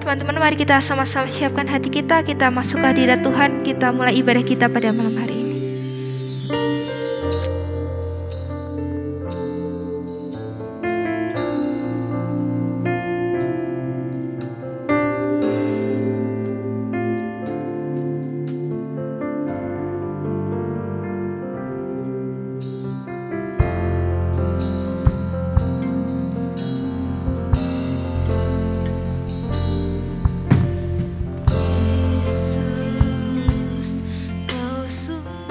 Teman-teman, mari kita sama-sama siapkan hati kita masuk ke hadirat Tuhan, kita mulai ibadah kita pada malam hari ini. Yesus, Kau sungguh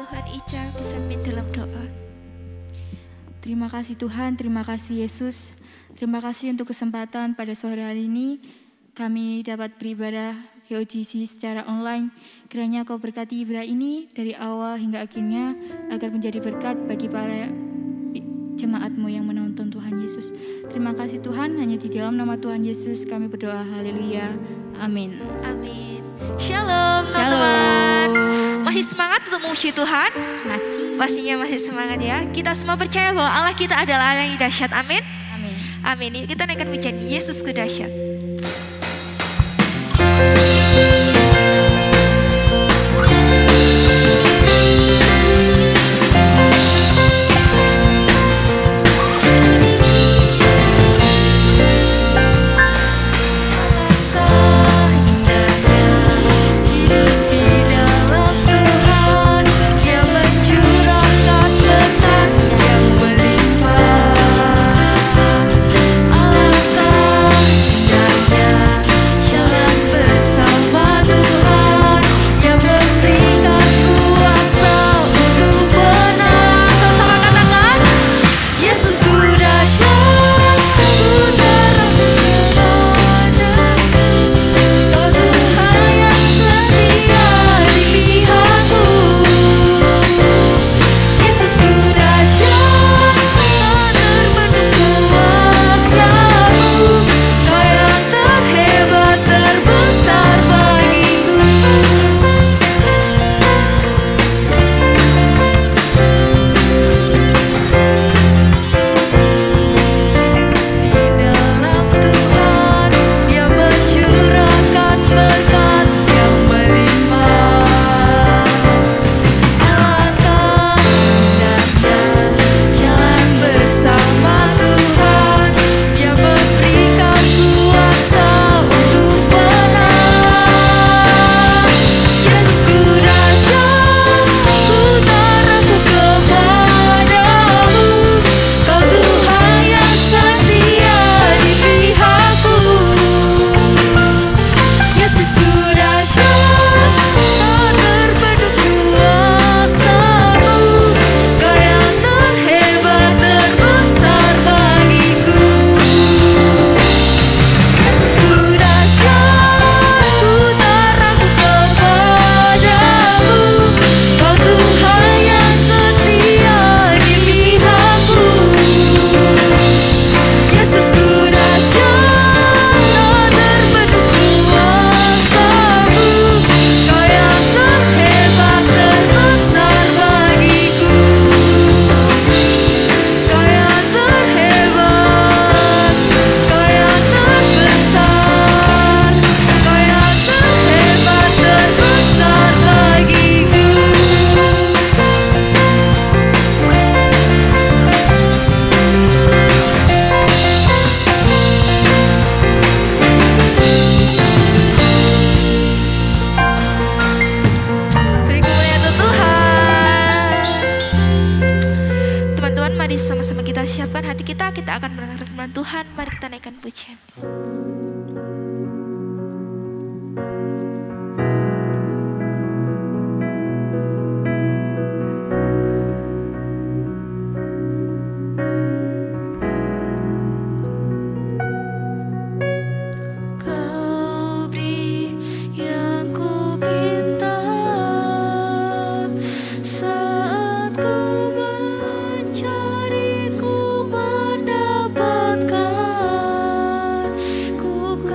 mohon Ica bisa mimpin dalam doa. Terima kasih Tuhan, terima kasih Yesus. Terima kasih untuk kesempatan pada sore hari ini kami dapat beribadah GOGC secara online. Kiranya Kau berkati ibadah ini dari awal hingga akhirnya agar menjadi berkat bagi para jemaat-Mu yang menonton Tuhan Yesus. Terima kasih Tuhan, hanya di dalam nama Tuhan Yesus kami berdoa. Haleluya. Amin. Amin. Shalom teman-teman. Masih semangat untuk memuji Tuhan? Masih. Pastinya masih semangat ya. Kita semua percaya bahwa Allah kita adalah Allah yang dahsyat. Amin. Amin. Amin. Yuk kita naikkan pujian Yesusku dahsyat. Siapkan hati kita akan mendengarkan firman Tuhan. Mari kita naikkan pujian. Ku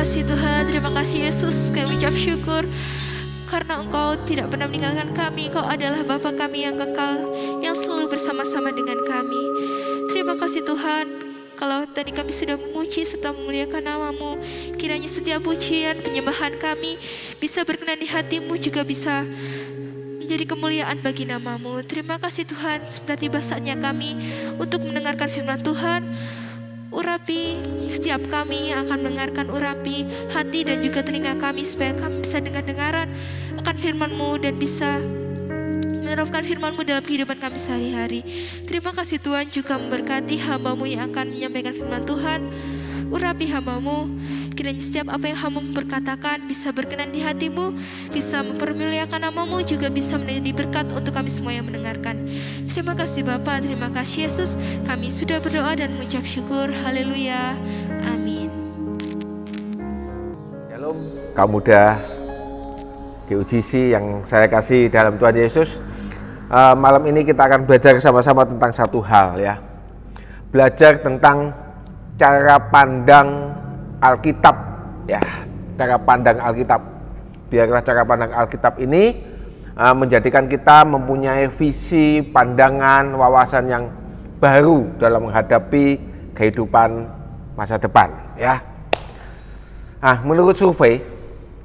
kasih Tuhan, terima kasih Yesus. Kami ucap syukur karena Engkau tidak pernah meninggalkan kami. Engkau adalah Bapa kami yang kekal, yang selalu bersama-sama dengan kami. Terima kasih Tuhan, kalau tadi kami sudah memuji serta memuliakan nama-Mu, kiranya setiap pujian, penyembahan kami bisa berkenan di hati-Mu, juga bisa menjadi kemuliaan bagi nama-Mu. Terima kasih Tuhan, sudah tiba saatnya kami untuk mendengarkan firman Tuhan. Urapi setiap kami yang akan mendengarkan, urapi hati dan juga telinga kami supaya kami bisa dengar-dengaran akan firman-Mu dan bisa menerapkan firman-Mu dalam kehidupan kami sehari-hari. Terima kasih Tuhan, juga memberkati hamba-Mu yang akan menyampaikan firman Tuhan. Urapi hamba-Mu, kiranya setiap apa yang hamba-Mu berkatakan bisa berkenan di hati-Mu, bisa mempermuliakan nama-Mu, juga bisa menjadi berkat untuk kami semua yang mendengarkan. Terima kasih Bapa, terima kasih Yesus. Kami sudah berdoa dan mengucap syukur. Haleluya. Amin. Shalom, kaum muda GUGC yang saya kasih dalam Tuhan Yesus. Malam ini kita akan belajar sama-sama tentang satu hal ya. Belajar tentang cara pandang Alkitab ya, cara pandang Alkitab. Biarlah cara pandang Alkitab ini menjadikan kita mempunyai visi, pandangan, wawasan yang baru dalam menghadapi kehidupan masa depan ya. Menurut survei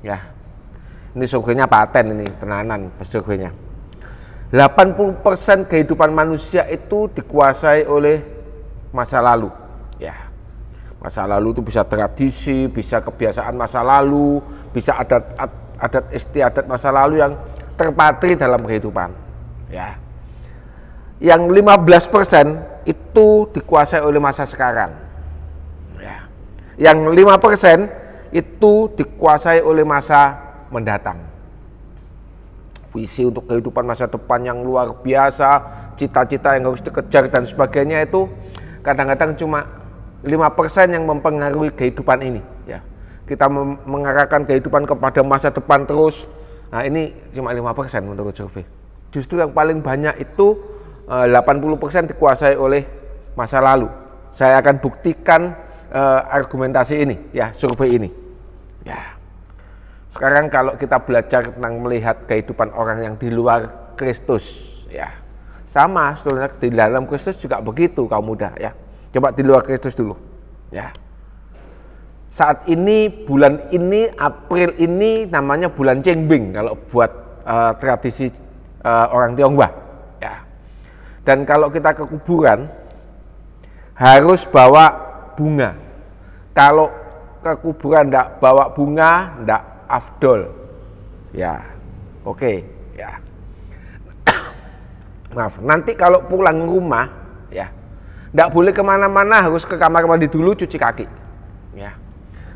ya, ini surveinya paten, ini tenanan surveinya. 80% kehidupan manusia itu dikuasai oleh masa lalu ya. Masa lalu itu bisa tradisi, bisa kebiasaan masa lalu, bisa adat istiadat masa lalu yang terpatri dalam kehidupan ya. Yang 15% itu dikuasai oleh masa sekarang ya. Yang 5% itu dikuasai oleh masa mendatang. Visi untuk kehidupan masa depan yang luar biasa, cita-cita yang harus dikejar dan sebagainya, itu kadang-kadang cuma 5% yang mempengaruhi kehidupan ini ya. Kita mengarahkan kehidupan kepada masa depan terus. Ini cuma 5% menurut survei. Justru yang paling banyak itu 80% dikuasai oleh masa lalu. Saya akan buktikan argumentasi ini ya, survei ini ya. Sekarang kalau kita belajar tentang melihat kehidupan orang yang di luar Kristus ya, sama sebenarnya di dalam Kristus juga begitu kaum muda ya. Coba di luar Kristus dulu ya. Saat ini, bulan ini, April ini namanya bulan Cengbing kalau buat tradisi orang Tionghoa ya. Dan kalau kita ke kuburan harus bawa bunga. Kalau ke kuburan ndak bawa bunga, ndak afdol ya. Oke ya. Maaf, nanti kalau pulang rumah ya, ndak boleh kemana-mana, harus ke kamar mandi dulu, cuci kaki ya.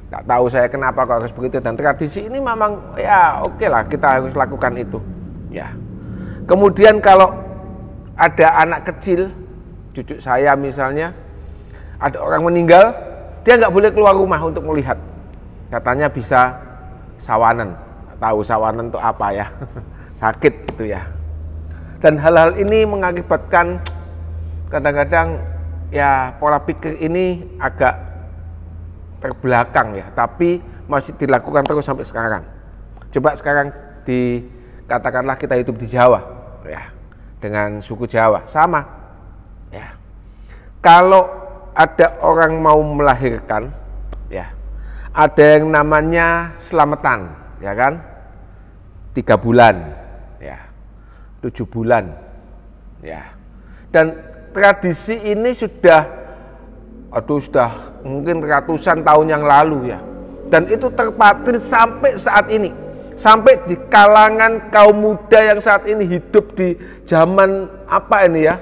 Nggak tahu saya kenapa kok harus begitu, dan tradisi ini memang ya oke lah, kita harus lakukan itu ya. Kemudian kalau ada anak kecil, cucu saya misalnya, ada orang meninggal, dia nggak boleh keluar rumah untuk melihat, katanya bisa sawanan. Tahu sawanan itu apa ya? Sakit gitu ya. Dan hal-hal ini mengakibatkan kadang-kadang ya pola pikir ini agak terbelakang ya, tapi masih dilakukan terus sampai sekarang. Coba sekarang katakanlah kita hidup di Jawa ya, dengan suku Jawa sama ya. Kalau ada orang mau melahirkan ya, ada yang namanya selamatan ya kan, 3 bulan ya, 7 bulan ya. Dan tradisi ini sudah mungkin ratusan tahun yang lalu ya, dan itu terpatri sampai saat ini, sampai di kalangan kaum muda yang saat ini hidup di zaman apa ini ya,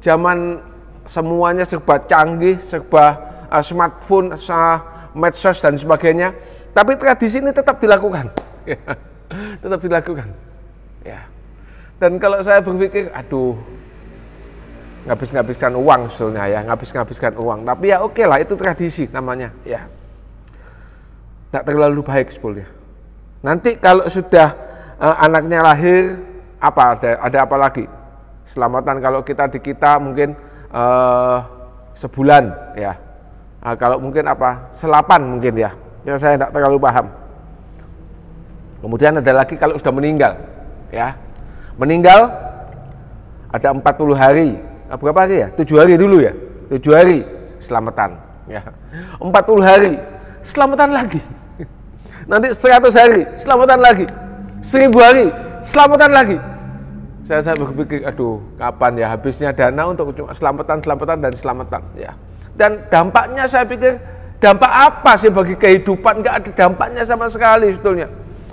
zaman semuanya serba canggih, serba smartphone, medsos dan sebagainya, tapi tradisi ini tetap dilakukan tetap dilakukan ya. Dan kalau saya berpikir, aduh, ngabiskan uang sebetulnya ya, ngabiskan uang, tapi ya oke lah, itu tradisi namanya ya, tidak terlalu baik sebetulnya. Nanti kalau sudah anaknya lahir, ada apa lagi? Selamatan kalau kita mungkin sebulan ya, kalau mungkin selapan mungkin ya, yang saya tidak terlalu paham. Kemudian ada lagi kalau sudah meninggal, ya. Meninggal ada 40 hari. Berapa hari ya? 7 hari dulu ya. 7 hari selamatan, ya. 40 hari selamatan lagi. Nanti 100 hari selamatan lagi. 1000 hari selamatan lagi. Saya berpikir, aduh, kapan ya habisnya dana untuk cuma selamatan ya. Dan dampaknya saya pikir, dampak apa sih bagi kehidupan? Nggak ada dampaknya sama sekali sebetulnya.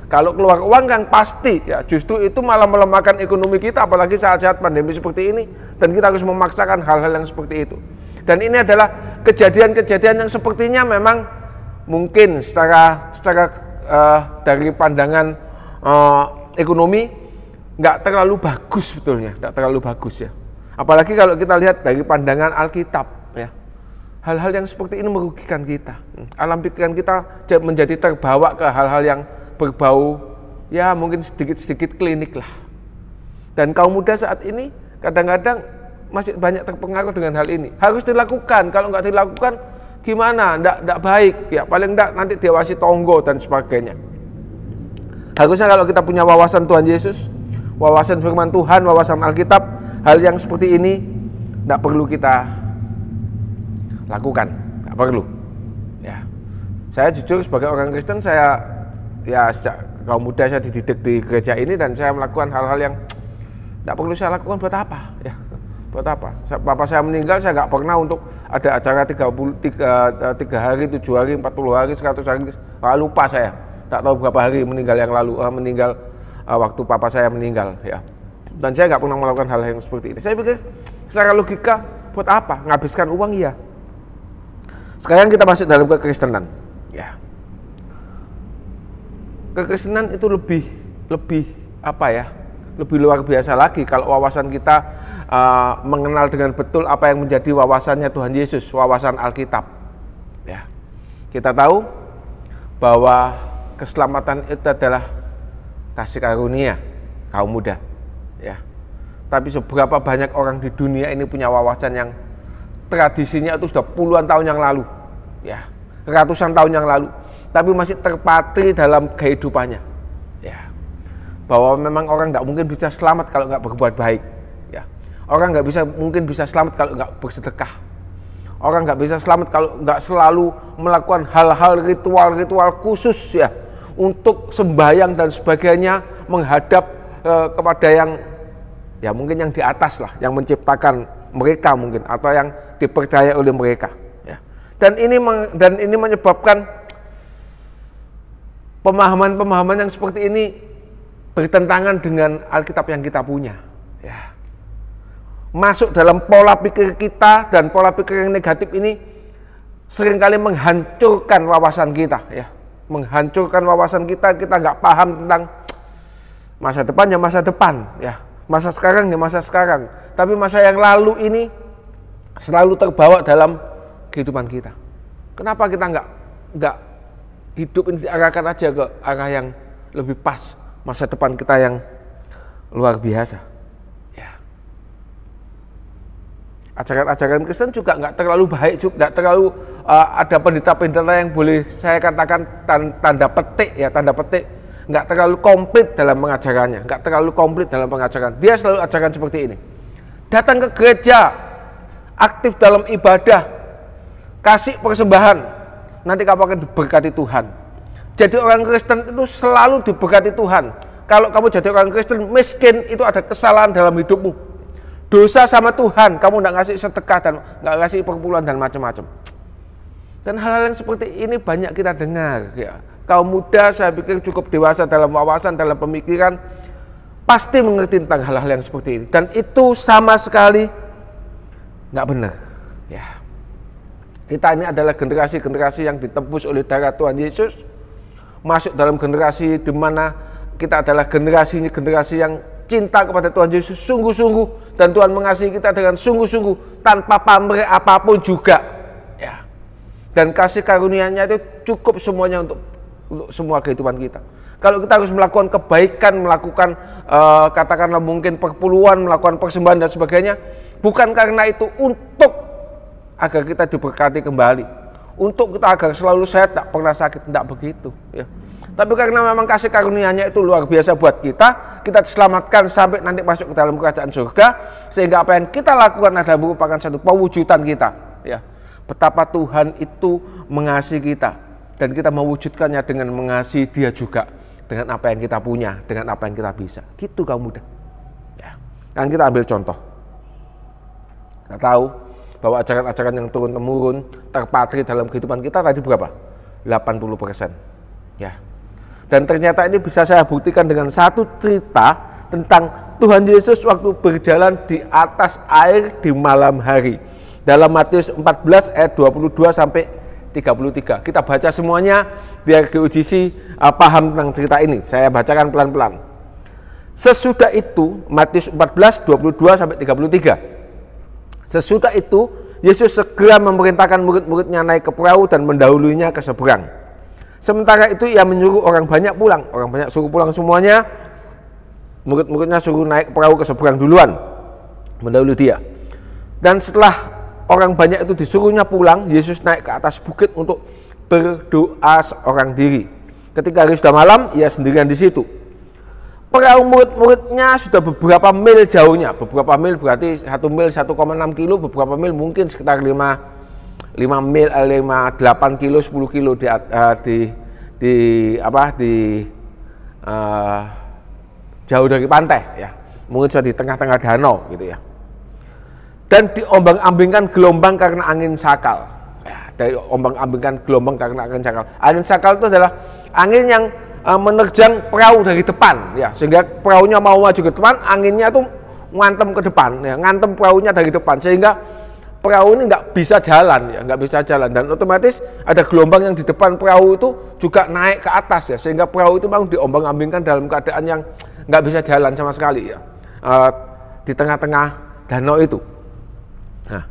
Kalau keluar uang kan pasti, ya justru itu malah melemahkan ekonomi kita, apalagi saat-saat pandemi seperti ini, dan kita harus memaksakan hal-hal yang seperti itu. Dan ini adalah kejadian-kejadian yang sepertinya memang mungkin secara dari pandangan ekonomi nggak terlalu bagus sebetulnya, nggak terlalu bagus ya. Apalagi kalau kita lihat dari pandangan Alkitab, ya. Hal-hal yang seperti ini merugikan kita. Alam pikiran kita menjadi terbawa ke hal-hal yang berbau, ya mungkin sedikit-sedikit klinik lah. Dan kaum muda saat ini kadang-kadang masih banyak terpengaruh dengan hal ini. Harus dilakukan, kalau nggak dilakukan gimana? Nggak baik, ya paling nggak nanti diawasi tonggo dan sebagainya. Harusnya kalau kita punya wawasan Tuhan Yesus, wawasan firman Tuhan, wawasan Alkitab, hal yang seperti ini nggak perlu kita lakukan, nggak perlu. Ya, saya jujur sebagai orang Kristen, saya ya sejak kaum muda saya dididik di gereja ini dan saya melakukan hal-hal yang tidak perlu saya lakukan. Buat apa ya, buat apa? Bapak saya meninggal, saya nggak pernah untuk ada acara 3 hari, 7 hari, 40 hari, 100 hari, lupa saya, tak tahu berapa hari meninggal yang lalu, waktu papa saya meninggal ya. Dan saya nggak pernah melakukan hal yang seperti ini. Saya pikir secara logika, buat apa menghabiskan uang? Iya. Sekarang kita masuk dalam kekristenan ya. Kekristenan itu lebih apa ya? Lebih luar biasa lagi kalau wawasan kita mengenal dengan betul apa yang menjadi wawasannya Tuhan Yesus, wawasan Alkitab. Ya. Kita tahu bahwa keselamatan itu adalah kasih karunia kaum muda. Ya. Tapi seberapa banyak orang di dunia ini punya wawasan yang tradisinya itu sudah puluhan tahun yang lalu, ya, ratusan tahun yang lalu, tapi masih terpatri dalam kehidupannya, ya, bahwa memang orang nggak mungkin bisa selamat kalau nggak berbuat baik, ya, orang nggak mungkin bisa selamat kalau nggak bersedekah, orang nggak bisa selamat kalau nggak selalu melakukan hal-hal ritual khusus ya untuk sembahyang dan sebagainya menghadap kepada yang ya mungkin yang di atas lah, yang menciptakan mereka mungkin atau yang dipercaya oleh mereka, ya. Dan ini menyebabkan pemahaman-pemahaman yang seperti ini bertentangan dengan Alkitab yang kita punya, ya. Masuk dalam pola pikir kita, dan pola pikir yang negatif ini seringkali menghancurkan wawasan kita, ya. Menghancurkan wawasan kita nggak paham tentang masa depan ya masa depan, ya. Masa sekarang ya masa sekarang. Tapi masa yang lalu ini selalu terbawa dalam kehidupan kita. Kenapa kita nggak hidup ini diarahkan aja ke arah yang lebih pas, masa depan kita yang luar biasa, ya. Ajaran-ajaran Kristen juga nggak terlalu baik, juga nggak terlalu ada pendeta-pendeta yang boleh saya katakan tanda petik, nggak terlalu komplit dalam pengajarannya, nggak terlalu komplit dalam pengajaran. Dia selalu ajaran seperti ini: datang ke gereja, aktif dalam ibadah, kasih persembahan, nanti kamu akan diberkati Tuhan. Jadi orang Kristen itu selalu diberkati Tuhan. Kalau kamu jadi orang Kristen miskin, itu ada kesalahan dalam hidupmu. Dosa sama Tuhan, kamu nggak ngasih sedekah dan nggak ngasih perpuluhan dan macam-macam. Dan hal-hal yang seperti ini banyak kita dengar, ya. Kaum muda saya pikir cukup dewasa dalam wawasan, dalam pemikiran, pasti mengerti tentang hal-hal yang seperti ini. Dan itu sama sekali nggak benar, ya. Kita ini adalah generasi-generasi yang ditebus oleh darah Tuhan Yesus, masuk dalam generasi di mana kita adalah generasi yang cinta kepada Tuhan Yesus sungguh-sungguh, dan Tuhan mengasihi kita dengan sungguh-sungguh tanpa pamrih apapun juga, ya. Dan kasih karunia-Nya itu cukup semuanya untuk semua kehidupan kita. Kalau kita harus melakukan kebaikan, melakukan katakanlah mungkin perpuluhan, melakukan persembahan dan sebagainya, bukan karena itu untuk agar kita diberkati kembali, untuk kita agar selalu sehat, tak pernah sakit, tidak begitu. Ya. Tapi karena memang kasih karunia-Nya itu luar biasa buat kita diselamatkan sampai nanti masuk ke dalam kerajaan surga, sehingga apa yang kita lakukan adalah merupakan satu pewujudan kita. Ya. Betapa Tuhan itu mengasihi kita, dan kita mewujudkannya dengan mengasihi Dia juga, dengan apa yang kita punya, dengan apa yang kita bisa. Gitu kaum muda. Ya. Kan kita ambil contoh. Kita tahu bahwa ajaran-ajaran yang turun-temurun terpatri dalam kehidupan kita tadi berapa? 80%. Ya. Dan ternyata ini bisa saya buktikan dengan satu cerita tentang Tuhan Yesus waktu berjalan di atas air di malam hari. Dalam Matius 14 ayat 22 sampai 33. Kita baca semuanya biar GOGC paham tentang cerita ini. Saya bacakan pelan-pelan. Sesudah itu, Matius 14 22 sampai 33. Sesudah itu, Yesus segera memerintahkan murid-muridnya naik ke perahu dan mendahulunya ke seberang. Sementara itu ia menyuruh orang banyak pulang. Orang banyak suruh pulang semuanya. Murid-muridnya suruh naik ke perahu ke seberang duluan, mendahului dia. Dan setelah orang banyak itu disuruhnya pulang, Yesus naik ke atas bukit untuk berdoa seorang diri. Ketika hari sudah malam, ia sendirian di situ. Perahu murid-muridnya sudah beberapa mil jauhnya. Beberapa mil berarti 1 mil 1,6 kilo, beberapa mil mungkin sekitar 5 mil, 8 kilo, 10 kilo jauh dari pantai ya. Mungkin sudah di tengah-tengah danau gitu ya. Dan diombang-ambingkan gelombang karena angin sakal. Ya, dari ombang-ambingkan gelombang karena angin sakal. Angin sakal itu adalah angin yang menerjang perahu dari depan ya, sehingga perahunya mau maju ke depan, anginnya tuh ngantem ke depan ya, ngantem perahunya dari depan, sehingga perahu ini nggak bisa jalan ya, nggak bisa jalan, dan otomatis ada gelombang yang di depan perahu itu juga naik ke atas ya, sehingga perahu itu memang diombang-ambingkan dalam keadaan yang nggak bisa jalan sama sekali ya, di tengah-tengah danau itu. Nah,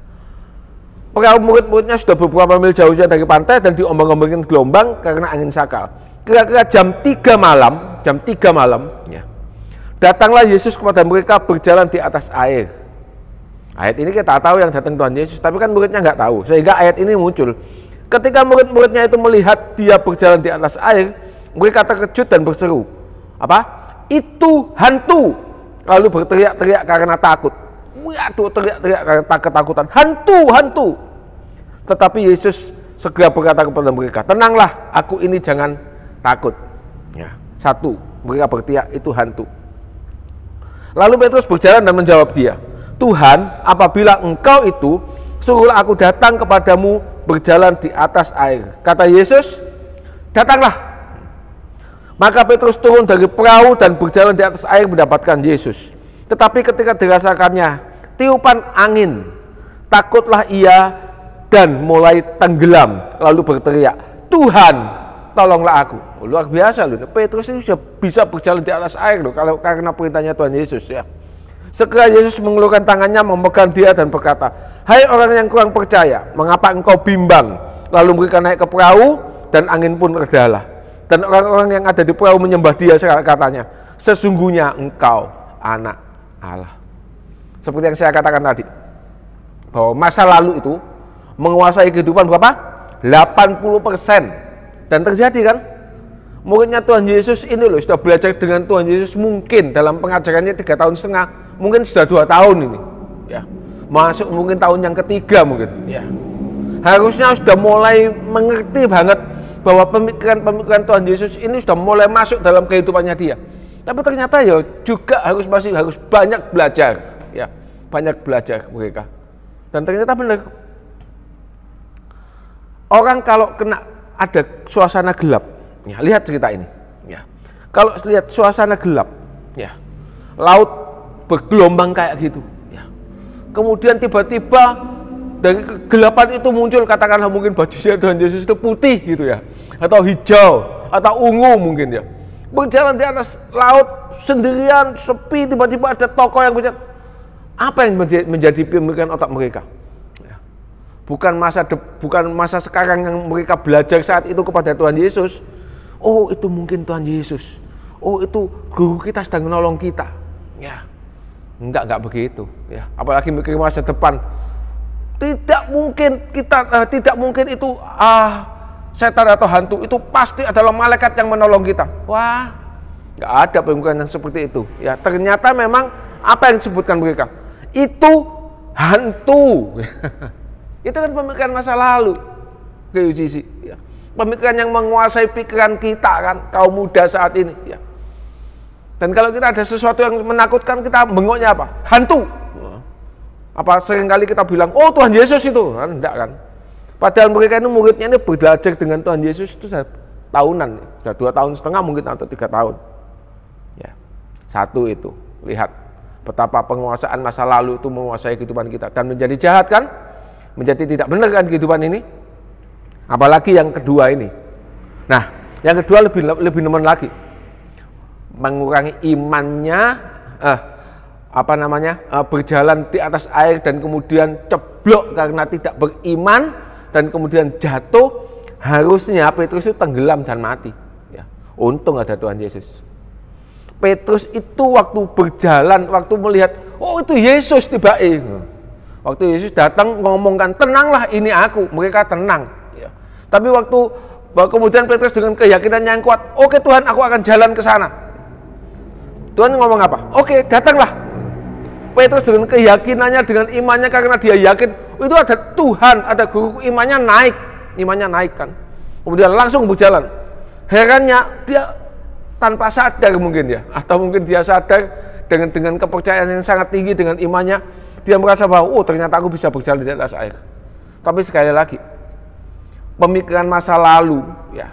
perahu murid-muridnya sudah beberapa mil jauhnya dari pantai dan diombang-ambingkan gelombang karena angin sakal. Kira-kira jam 3 malam ya, datanglah Yesus kepada mereka berjalan di atas air. Ayat ini kita tahu yang datang Tuhan Yesus, tapi kan muridnya nggak tahu, sehingga ayat ini muncul. Ketika murid-muridnya itu melihat dia berjalan di atas air, mereka terkejut dan berseru, apa? Itu hantu! Lalu berteriak-teriak karena takut. Waduh, teriak-teriak karena ketakutan. Hantu, hantu! Tetapi Yesus segera berkata kepada mereka, tenanglah, aku ini, jangan takut. Ya, satu, mereka berteriak itu hantu. Lalu Petrus berjalan dan menjawab dia, Tuhan, apabila engkau itu, suruhlah aku datang kepadamu berjalan di atas air. Kata Yesus, datanglah. Maka Petrus turun dari perahu dan berjalan di atas air mendapatkan Yesus. Tetapi ketika dirasakannya tiupan angin, takutlah ia dan mulai tenggelam, lalu berteriak, Tuhan, tolonglah aku. Oh, luar biasa loh, Petrus ini sudah bisa berjalan di atas air loh, kalau karena perintahnya Tuhan Yesus ya. Segera Yesus mengeluarkan tangannya, memegang dia dan berkata, hai orang yang kurang percaya, mengapa engkau bimbang? Lalu mereka naik ke perahu dan angin pun redalah. Dan orang-orang yang ada di perahu menyembah dia, katanya, sesungguhnya engkau anak Allah. Seperti yang saya katakan tadi, bahwa masa lalu itu menguasai kehidupan berapa? 80%. Dan terjadi kan, muridnya Tuhan Yesus ini loh sudah belajar dengan Tuhan Yesus mungkin dalam pengajarannya 3,5 tahun, mungkin sudah 2 tahun ini ya, masuk mungkin tahun yang ketiga mungkin ya, harusnya sudah mulai mengerti banget bahwa pemikiran Tuhan Yesus ini sudah mulai masuk dalam kehidupannya dia. Tapi ternyata ya juga masih harus banyak belajar ya, banyak belajar mereka. Dan ternyata benar, orang kalau kena ada suasana gelap, ya, lihat cerita ini, ya. Kalau lihat suasana gelap, ya, laut bergelombang kayak gitu, ya. Kemudian tiba-tiba dari kegelapan itu muncul, katakanlah mungkin bajunya Tuhan Yesus itu putih gitu ya, atau hijau, atau ungu mungkin ya. Berjalan di atas laut sendirian, sepi, tiba-tiba ada tokoh yang berjalan. Apa yang menjadi pemikiran otak mereka? Bukan masa sekarang yang mereka belajar saat itu kepada Tuhan Yesus. Oh, itu mungkin Tuhan Yesus. Oh, itu guru kita sedang menolong kita. Ya, enggak begitu. Ya, apalagi mikir masa depan. Tidak mungkin itu setan atau hantu, itu pasti adalah malaikat yang menolong kita. Wah, nggak ada pemikiran yang seperti itu. Ya, ternyata memang apa yang disebutkan mereka itu hantu. Itu kan pemikiran masa lalu, GUGC. Ya. Pemikiran yang menguasai pikiran kita kan, kaum muda saat ini. Ya. Dan kalau kita ada sesuatu yang menakutkan, kita bengoknya apa? Hantu. Apa seringkali kita bilang, oh Tuhan Yesus itu, kan enggak kan? Padahal mereka ini muridnya ini belajar dengan Tuhan Yesus itu sudah tahunan, sudah 2,5 tahun mungkin atau 3 tahun. Ya, satu itu, lihat betapa penguasaan masa lalu itu menguasai kehidupan kita dan menjadi jahat kan, menjadi tidak benar kan kehidupan ini. Apalagi yang kedua ini. Nah, yang kedua lebih nemen lagi, mengurangi imannya, berjalan di atas air dan kemudian ceblok karena tidak beriman dan kemudian jatuh. Harusnya Petrus itu tenggelam dan mati. Ya, untung ada Tuhan Yesus. Petrus itu waktu berjalan, waktu melihat, oh itu Yesus tiba-tiba. Waktu Yesus datang ngomongkan, tenanglah ini aku, mereka tenang. Ya. Tapi waktu kemudian Petrus dengan keyakinan yang kuat, oke Tuhan aku akan jalan ke sana. Tuhan ngomong apa? Oke datanglah. Petrus dengan keyakinannya, dengan imannya, karena dia yakin itu ada Tuhan, ada guru, imannya naik kan. Kemudian langsung berjalan. Herannya dia tanpa sadar mungkin ya, atau mungkin dia sadar dengan kepercayaan yang sangat tinggi, dengan imannya, dia merasa bahwa oh ternyata aku bisa berjalan di atas air. Tapi sekali lagi, pemikiran masa lalu, ya,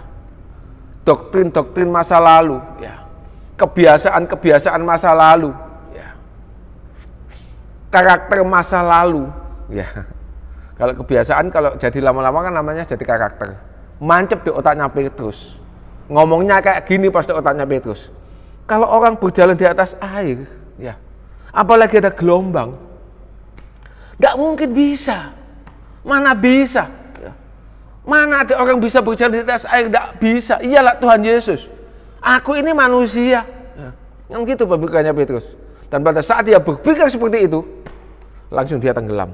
doktrin masa lalu, ya, kebiasaan masa lalu, ya, karakter masa lalu, ya. Kalau kebiasaan, kalau jadi lama-lama kan namanya jadi karakter. Mancep di otaknya Petrus. Ngomongnya kayak gini pasti otaknya Petrus. Kalau orang berjalan di atas air, ya, apalagi ada gelombang, nggak mungkin bisa. Mana bisa? Ya. Mana ada orang bisa berjalan di atas air? Nggak bisa. Iyalah Tuhan Yesus. Aku ini manusia. Ya. Yang gitu pemikirannya Petrus. Dan pada saat dia berpikir seperti itu, langsung dia tenggelam.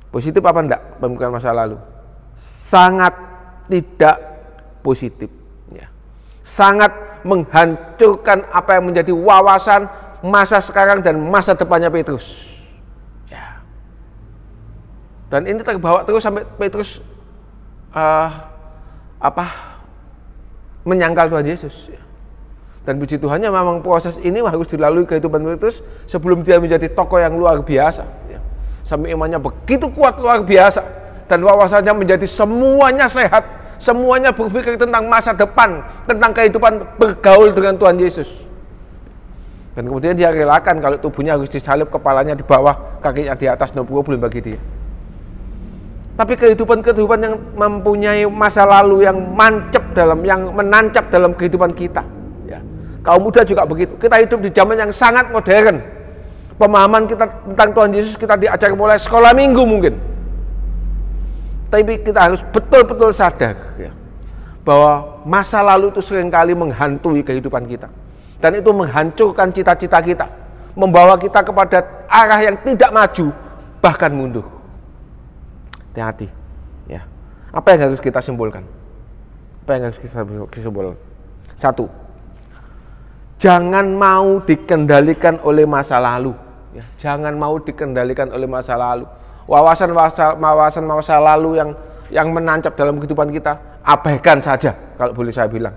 Positif apa enggak pemikiran masa lalu? Sangat tidak positif, ya. Sangat menghancurkan apa yang menjadi wawasan masa sekarang dan masa depannya Petrus, ya. Dan ini terbawa terus sampai Petrus menyangkal Tuhan Yesus, ya. Dan puji Tuhannya memang proses ini harus dilalui kehidupan Petrus sebelum dia menjadi tokoh yang luar biasa, ya. Sampai imannya begitu kuat luar biasa dan wawasannya menjadi semuanya sehat, semuanya berpikir tentang masa depan, tentang kehidupan bergaul dengan Tuhan Yesus. Dan kemudian dia relakan kalau tubuhnya harus disalib, kepalanya di bawah, kakinya di atas, no problem bagi dia. Tapi kehidupan yang mempunyai masa lalu yang menancap dalam kehidupan kita. Ya. Kaum muda juga begitu. Kita hidup di zaman yang sangat modern. Pemahaman kita tentang Tuhan Yesus kita diajar mulai sekolah minggu mungkin. Tapi kita harus betul-betul sadar, ya, bahwa masa lalu itu seringkali menghantui kehidupan kita. Dan itu menghancurkan cita-cita kita, membawa kita kepada arah yang tidak maju, bahkan mundur. Hati-hati, ya. Apa yang harus kita simpulkan? Apa yang harus kita simpulkan? Satu, jangan mau dikendalikan oleh masa lalu, ya. Jangan mau dikendalikan oleh masa lalu. Wawasan masa lalu yang menancap dalam kehidupan kita, abaikan saja kalau boleh saya bilang.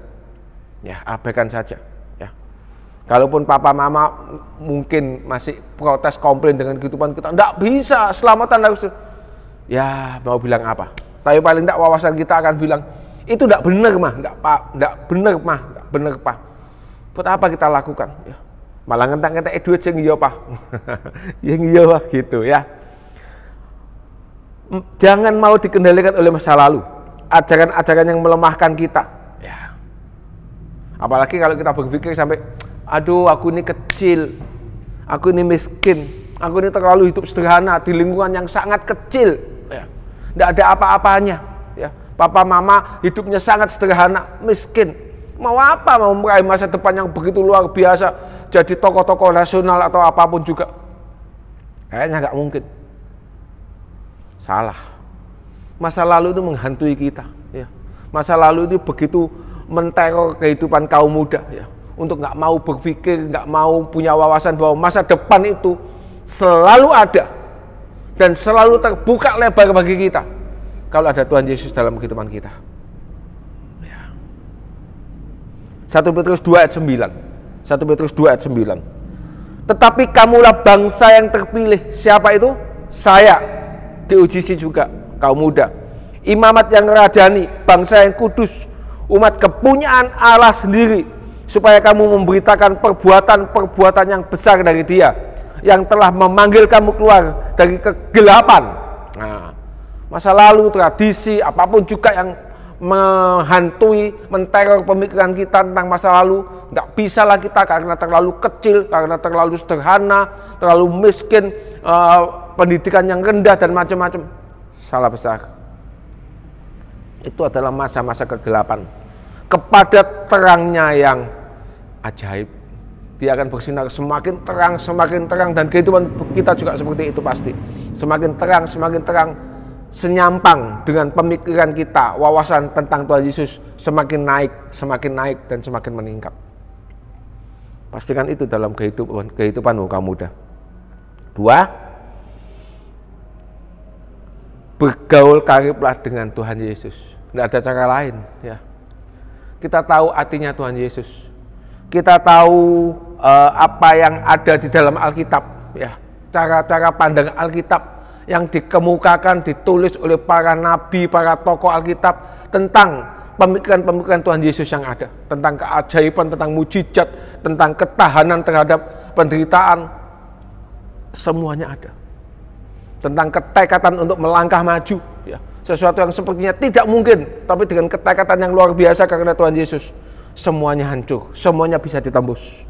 Ya, abaikan saja, ya. Kalaupun papa mama mungkin masih protes komplain dengan kehidupan kita, enggak bisa, selamatan harus, ya mau bilang apa. Tapi paling enggak wawasan kita akan bilang, itu enggak benar mah, enggak benar Pak. Buat apa kita lakukan, ya. Malah ngentak-ngentak duit sing iya Pak. Yang iya gitu, ya. Jangan mau dikendalikan oleh masa lalu, ajaran-ajaran yang melemahkan kita, ya. Apalagi kalau kita berpikir sampai, aduh aku ini kecil, aku ini miskin, aku ini terlalu hidup sederhana di lingkungan yang sangat kecil, ya. Tidak ada apa-apanya, ya. Papa mama hidupnya sangat sederhana, miskin. Mau apa? Mau meraih masa depan yang begitu luar biasa, jadi tokoh-tokoh nasional atau apapun juga? Kayaknya nggak mungkin. Salah. Masa lalu itu menghantui kita. Ya. Masa lalu itu begitu menteror kehidupan kaum muda. Ya. Untuk nggak mau berpikir, nggak mau punya wawasan bahwa masa depan itu selalu ada dan selalu terbuka lebar bagi kita kalau ada Tuhan Yesus dalam kehidupan kita. Ya. 1 Petrus 2 ayat 9. 1 Petrus 2 ayat 9. Tetapi kamulah bangsa yang terpilih. Siapa itu? Saya, GOGC juga, kaum muda. Imamat yang rajani, bangsa yang kudus, umat kepunyaan Allah sendiri, supaya kamu memberitakan perbuatan-perbuatan yang besar dari Dia, yang telah memanggil kamu keluar dari kegelapan. Nah, masa lalu, tradisi, apapun juga yang menghantui, menteror pemikiran kita tentang masa lalu, nggak bisa lah kita karena terlalu kecil, karena terlalu sederhana, terlalu miskin, pendidikan yang rendah dan macam-macam. Salah besar. Itu adalah masa-masa kegelapan. Kepada terangnya yang ajaib, dia akan bersinar semakin terang, dan kehidupan kita juga seperti itu pasti. Semakin terang, senyampang dengan pemikiran kita, wawasan tentang Tuhan Yesus semakin naik, dan semakin meningkat. Pastikan itu dalam kehidupanmu kaum muda. 2. Bergaul kariblah dengan Tuhan Yesus. Tidak ada cara lain. Ya. Kita tahu artinya Tuhan Yesus. Kita tahu apa yang ada di dalam Alkitab. Ya. Cara-cara pandang Alkitab yang dikemukakan, ditulis oleh para nabi, para tokoh Alkitab tentang pemikiran-pemikiran Tuhan Yesus yang ada. Tentang keajaiban, tentang mujizat, tentang ketahanan terhadap penderitaan. Semuanya ada. Tentang ketekatan untuk melangkah maju, ya. Sesuatu yang sepertinya tidak mungkin, tapi dengan ketekatan yang luar biasa karena Tuhan Yesus, semuanya hancur, semuanya bisa ditembus.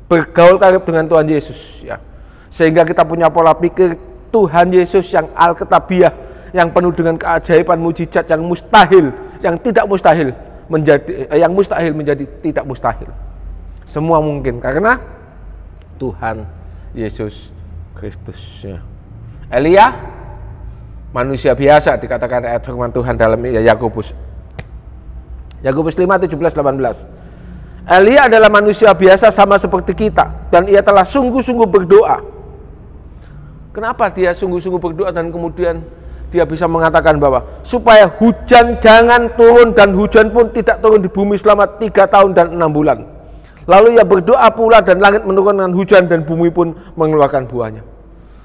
Bergaul karib dengan Tuhan Yesus, ya. Sehingga kita punya pola pikir Tuhan Yesus yang alkitabiah, yang penuh dengan keajaiban, mujizat, yang mustahil, yang tidak mustahil menjadi tidak mustahil. Semua mungkin karena Tuhan Yesus Kristus, ya. Elia, manusia biasa dikatakan ayat firman Tuhan dalam Yakobus 5, 17, 18. Elia adalah manusia biasa sama seperti kita, dan ia telah sungguh-sungguh berdoa. Kenapa dia sungguh-sungguh berdoa dan kemudian dia bisa mengatakan bahwa supaya hujan jangan turun, dan hujan pun tidak turun di bumi selama 3 tahun dan 6 bulan. Lalu ia berdoa pula, dan langit menurunkan hujan dan bumi pun mengeluarkan buahnya.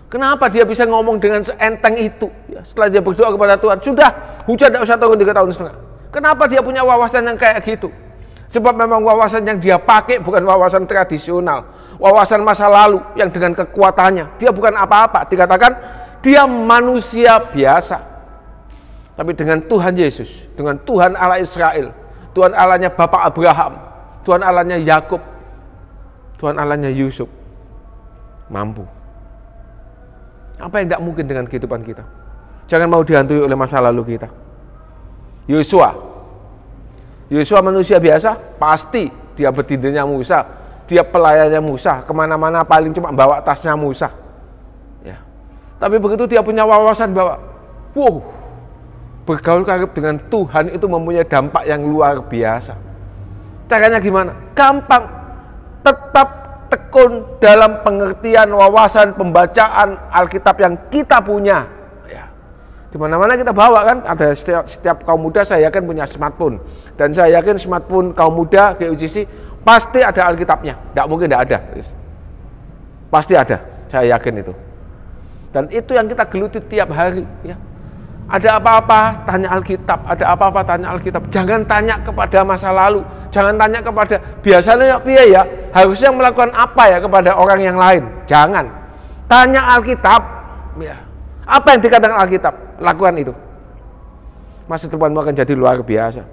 Kenapa dia bisa ngomong dengan seenteng itu? Ya, setelah dia berdoa kepada Tuhan, sudah hujan tidak usah turun 3 tahun setengah. Kenapa dia punya wawasan yang kayak gitu? Sebab memang wawasan yang dia pakai bukan wawasan tradisional, wawasan masa lalu yang dengan kekuatannya. Dia bukan apa-apa, dikatakan dia manusia biasa. Tapi dengan Tuhan Yesus, dengan Tuhan Allah Israel, Tuhan Allahnya Bapak Abraham, Tuhan Allahnya Yakub, Tuhan Allahnya Yusuf, mampu. Apa yang tidak mungkin dengan kehidupan kita? Jangan mau dihantui oleh masa lalu kita. Yosua manusia biasa, pasti dia betindinya Musa, dia pelayannya Musa, kemana-mana paling cuma bawa tasnya Musa. Ya. Tapi begitu dia punya wawasan bahwa, bergaul karib dengan Tuhan itu mempunyai dampak yang luar biasa. Caranya gimana? Gampang, tetap tekun dalam pengertian wawasan pembacaan Alkitab yang kita punya. Ya. Di mana-mana kita bawa kan, ada setiap kaum muda saya yakin punya smartphone, dan saya yakin smartphone kaum muda GOGC pasti ada Alkitabnya. Tidak mungkin tidak ada, pasti ada. Saya yakin itu. Dan itu yang kita geluti tiap hari. Ya. Ada apa-apa tanya Alkitab, ada apa-apa tanya Alkitab. Jangan tanya kepada masa lalu, jangan tanya kepada biasanya ya, harusnya melakukan apa ya kepada orang yang lain. Jangan. Tanya Alkitab, ya. Apa yang dikatakan Alkitab, lakukan itu. Masa depanmu akan jadi luar biasa.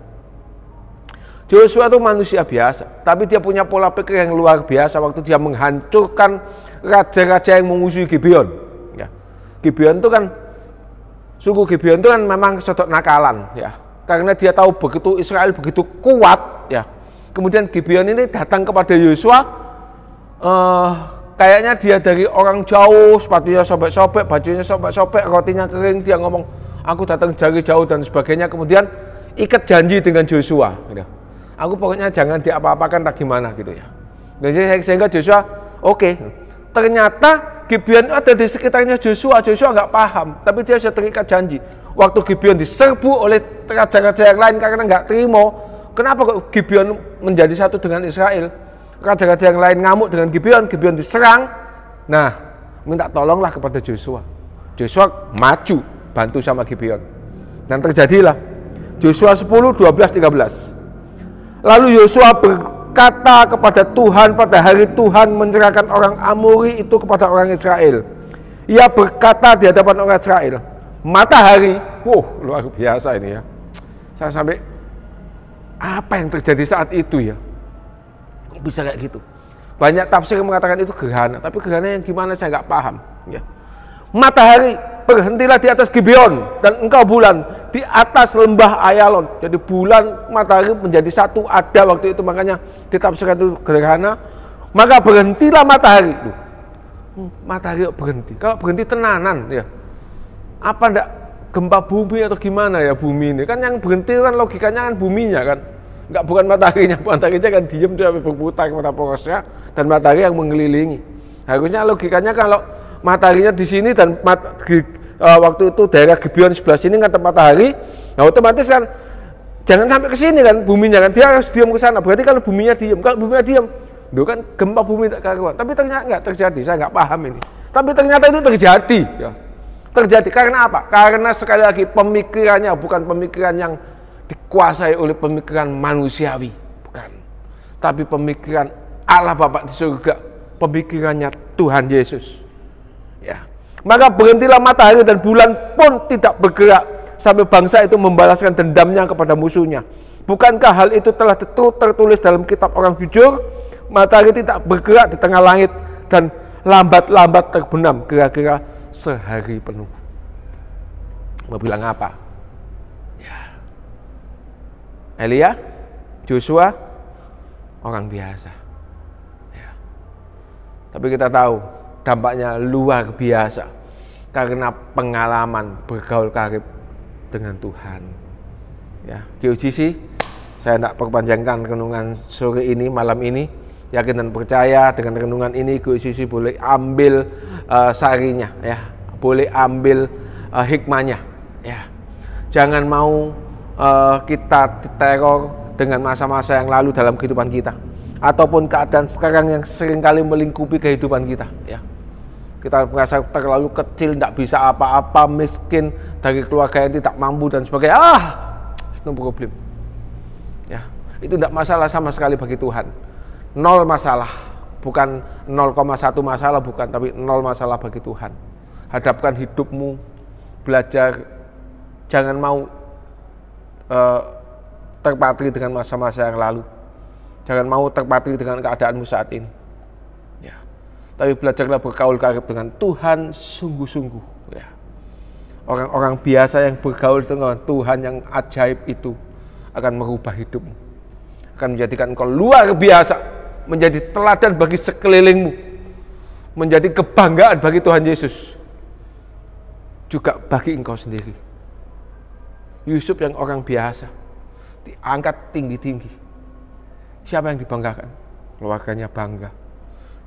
Joshua itu manusia biasa, tapi dia punya pola pikir yang luar biasa waktu dia menghancurkan raja-raja yang mengusui Gibeon. Ya. Gibeon itu kan suku Gibeon itu kan memang sedot nakalan, ya, karena dia tahu begitu Israel begitu kuat, ya. Kemudian Gibeon ini datang kepada Yosua, kayaknya dia dari orang jauh, sepatunya sobek-sobek, bajunya sobek-sobek, rotinya kering, dia ngomong, aku datang dari jauh dan sebagainya, kemudian ikat janji dengan Joshua. Gitu. Aku pokoknya jangan diapa-apakan tak gimana gitu ya. Dan sehingga Joshua, oke. Ternyata Gibeon ada di sekitarnya Joshua nggak paham, tapi dia sudah terikat janji. Waktu Gibeon diserbu oleh raja-raja yang lain karena nggak terima, kenapa kok Gibeon menjadi satu dengan Israel? Raja-raja yang lain ngamuk dengan Gibeon diserang. Nah, minta tolonglah kepada Joshua. Joshua maju, bantu sama Gibeon. Dan terjadilah Joshua 10, 12, 13. Lalu Joshua berkata kepada Tuhan pada hari Tuhan mencerahkan orang Amori itu kepada orang Israel. Ia berkata di hadapan orang Israel, matahari, luar biasa ini ya. Saya sampai, apa yang terjadi saat itu ya? Kok bisa kayak gitu? Banyak tafsir yang mengatakan itu gerhana, tapi gerhana yang gimana saya nggak paham. Ya. Matahari, berhentilah di atas Gibeon, dan engkau bulan di atas lembah Ayalon. Jadi bulan, matahari menjadi satu ada waktu itu, makanya ditafsirkan itu gerhana. Maka berhentilah matahari. Matahari berhenti. Kalau berhenti tenanan ya. Apa ndak gempa bumi atau gimana ya bumi ini? Kan yang berhenti kan logikanya kan buminya kan. Enggak, bukan mataharinya. Mataharinya kan diam dia berputar kepada porosnya, dan matahari yang mengelilingi. Harusnya logikanya kalau mataharinya di sini dan waktu itu daerah Gibeon sebelah sini kan tempat matahari, nah otomatis kan jangan sampai ke sini kan buminya kan, dia harus diam ke sana. Berarti kalau buminya diam, itu kan gempa bumi tak karuan. Tapi ternyata nggak terjadi, saya nggak paham ini. Tapi ternyata itu terjadi, ya. Terjadi karena apa? Karena sekali lagi pemikirannya bukan pemikiran yang dikuasai oleh pemikiran manusiawi, bukan. Tapi pemikiran Allah Bapa di surga, pemikirannya Tuhan Yesus. Ya. Maka berhentilah matahari dan bulan pun tidak bergerak sampai bangsa itu membalaskan dendamnya kepada musuhnya. Bukankah hal itu telah tertulis dalam kitab orang jujur? Matahari tidak bergerak di tengah langit dan lambat-lambat terbenam kira-kira sehari penuh. Mau bilang apa? Ya. Elia, Joshua, orang biasa. Ya. Tapi kita tahu dampaknya luar biasa karena pengalaman bergaul karib dengan Tuhan. Ya, GOGC, saya tidak perpanjangkan renungan sore ini, malam ini. Yakin dan percaya dengan renungan ini GOGC boleh ambil sarinya, ya, boleh ambil hikmahnya. Ya, jangan mau kita diteror dengan masa-masa yang lalu dalam kehidupan kita, ataupun keadaan sekarang yang seringkali melingkupi kehidupan kita. Ya. Kita merasa terlalu kecil, tidak bisa apa-apa, miskin, dari keluarga yang tidak mampu dan sebagainya. It's no problem. Ya, itu tidak masalah sama sekali bagi Tuhan. 0 masalah, bukan 0,1 masalah, bukan, tapi 0 masalah bagi Tuhan. Hadapkan hidupmu, belajar, jangan mau terpatri dengan masa-masa yang lalu. Jangan mau terpatri dengan keadaanmu saat ini. Ya. Tapi belajarlah bergaul karib dengan Tuhan sungguh-sungguh. Ya. Orang-orang biasa yang bergaul dengan Tuhan yang ajaib itu akan merubah hidupmu. Akan menjadikan engkau luar biasa. Menjadi teladan bagi sekelilingmu. Menjadi kebanggaan bagi Tuhan Yesus. Juga bagi engkau sendiri. Yusuf yang orang biasa. Diangkat tinggi-tinggi. Siapa yang dibanggakan? Keluarganya bangga.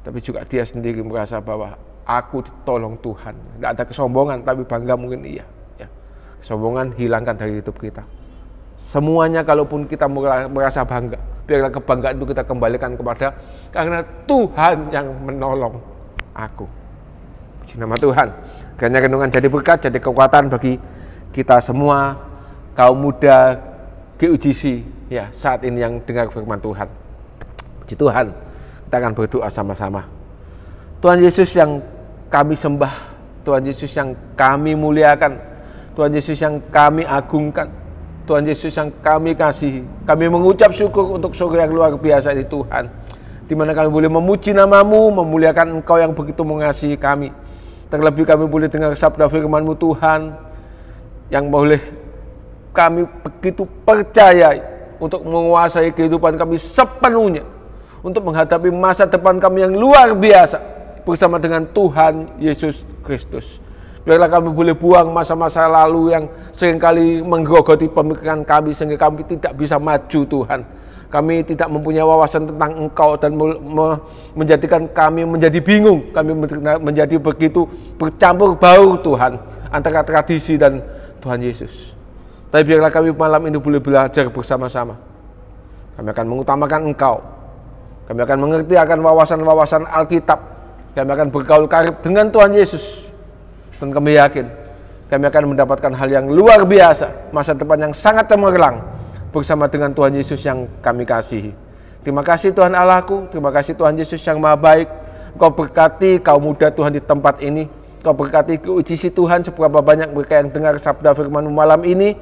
Tapi juga dia sendiri merasa bahwa aku ditolong Tuhan. Tidak ada kesombongan, tapi bangga mungkin iya. Ya. Kesombongan hilangkan dari hidup kita. Semuanya kalaupun kita merasa bangga, biarlah kebanggaan itu kita kembalikan kepada karena Tuhan yang menolong aku. Puji nama Tuhan. Kiranya renungan jadi berkat, jadi kekuatan bagi kita semua, kaum muda GOGC ya saat ini yang dengar firman Tuhan. Puji Tuhan. Kita akan berdoa sama-sama. Tuhan Yesus yang kami sembah, Tuhan Yesus yang kami muliakan, Tuhan Yesus yang kami agungkan, Tuhan Yesus yang kami kasihi. Kami mengucap syukur untuk sore yang luar biasa ini Tuhan, di mana kami boleh memuji nama-Mu, memuliakan Engkau yang begitu mengasihi kami. Terlebih kami boleh dengar sabda firman-Mu Tuhan, yang boleh kami begitu percaya untuk menguasai kehidupan kami sepenuhnya, untuk menghadapi masa depan kami yang luar biasa. bersama dengan Tuhan Yesus Kristus. Biarlah kami boleh buang masa-masa lalu yang seringkali menggerogoti pemikiran kami sehingga kami tidak bisa maju Tuhan. Kami tidak mempunyai wawasan tentang Engkau dan menjadikan kami menjadi bingung. Kami menjadi begitu bercampur baur Tuhan antara tradisi dan Tuhan Yesus. Tapi biarlah kami malam ini boleh belajar bersama-sama. Kami akan mengutamakan Engkau. Kami akan mengerti akan wawasan-wawasan Alkitab. Kami akan bergaul karib dengan Tuhan Yesus. Dan kami yakin kami akan mendapatkan hal yang luar biasa, masa depan yang sangat cemerlang bersama dengan Tuhan Yesus yang kami kasihi. Terima kasih Tuhan Allahku, terima kasih Tuhan Yesus yang maha baik. Engkau berkati kaum muda Tuhan di tempat ini. Engkau berkati GOJC Tuhan, seberapa banyak mereka yang dengar sabda firman-Mu malam ini.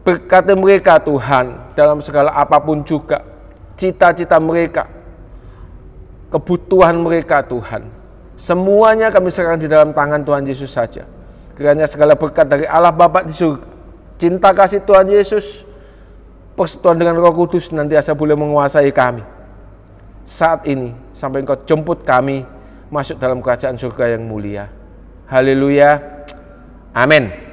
Berkati mereka Tuhan dalam segala apapun juga, cita-cita mereka, kebutuhan mereka Tuhan. Semuanya kami serahkan di dalam tangan Tuhan Yesus saja. Kiranya segala berkat dari Allah Bapa di surga, cinta kasih Tuhan Yesus, persekutuan dengan Roh Kudus nantiasa boleh menguasai kami saat ini sampai Engkau jemput kami masuk dalam kerajaan surga yang mulia. Haleluya. Amin.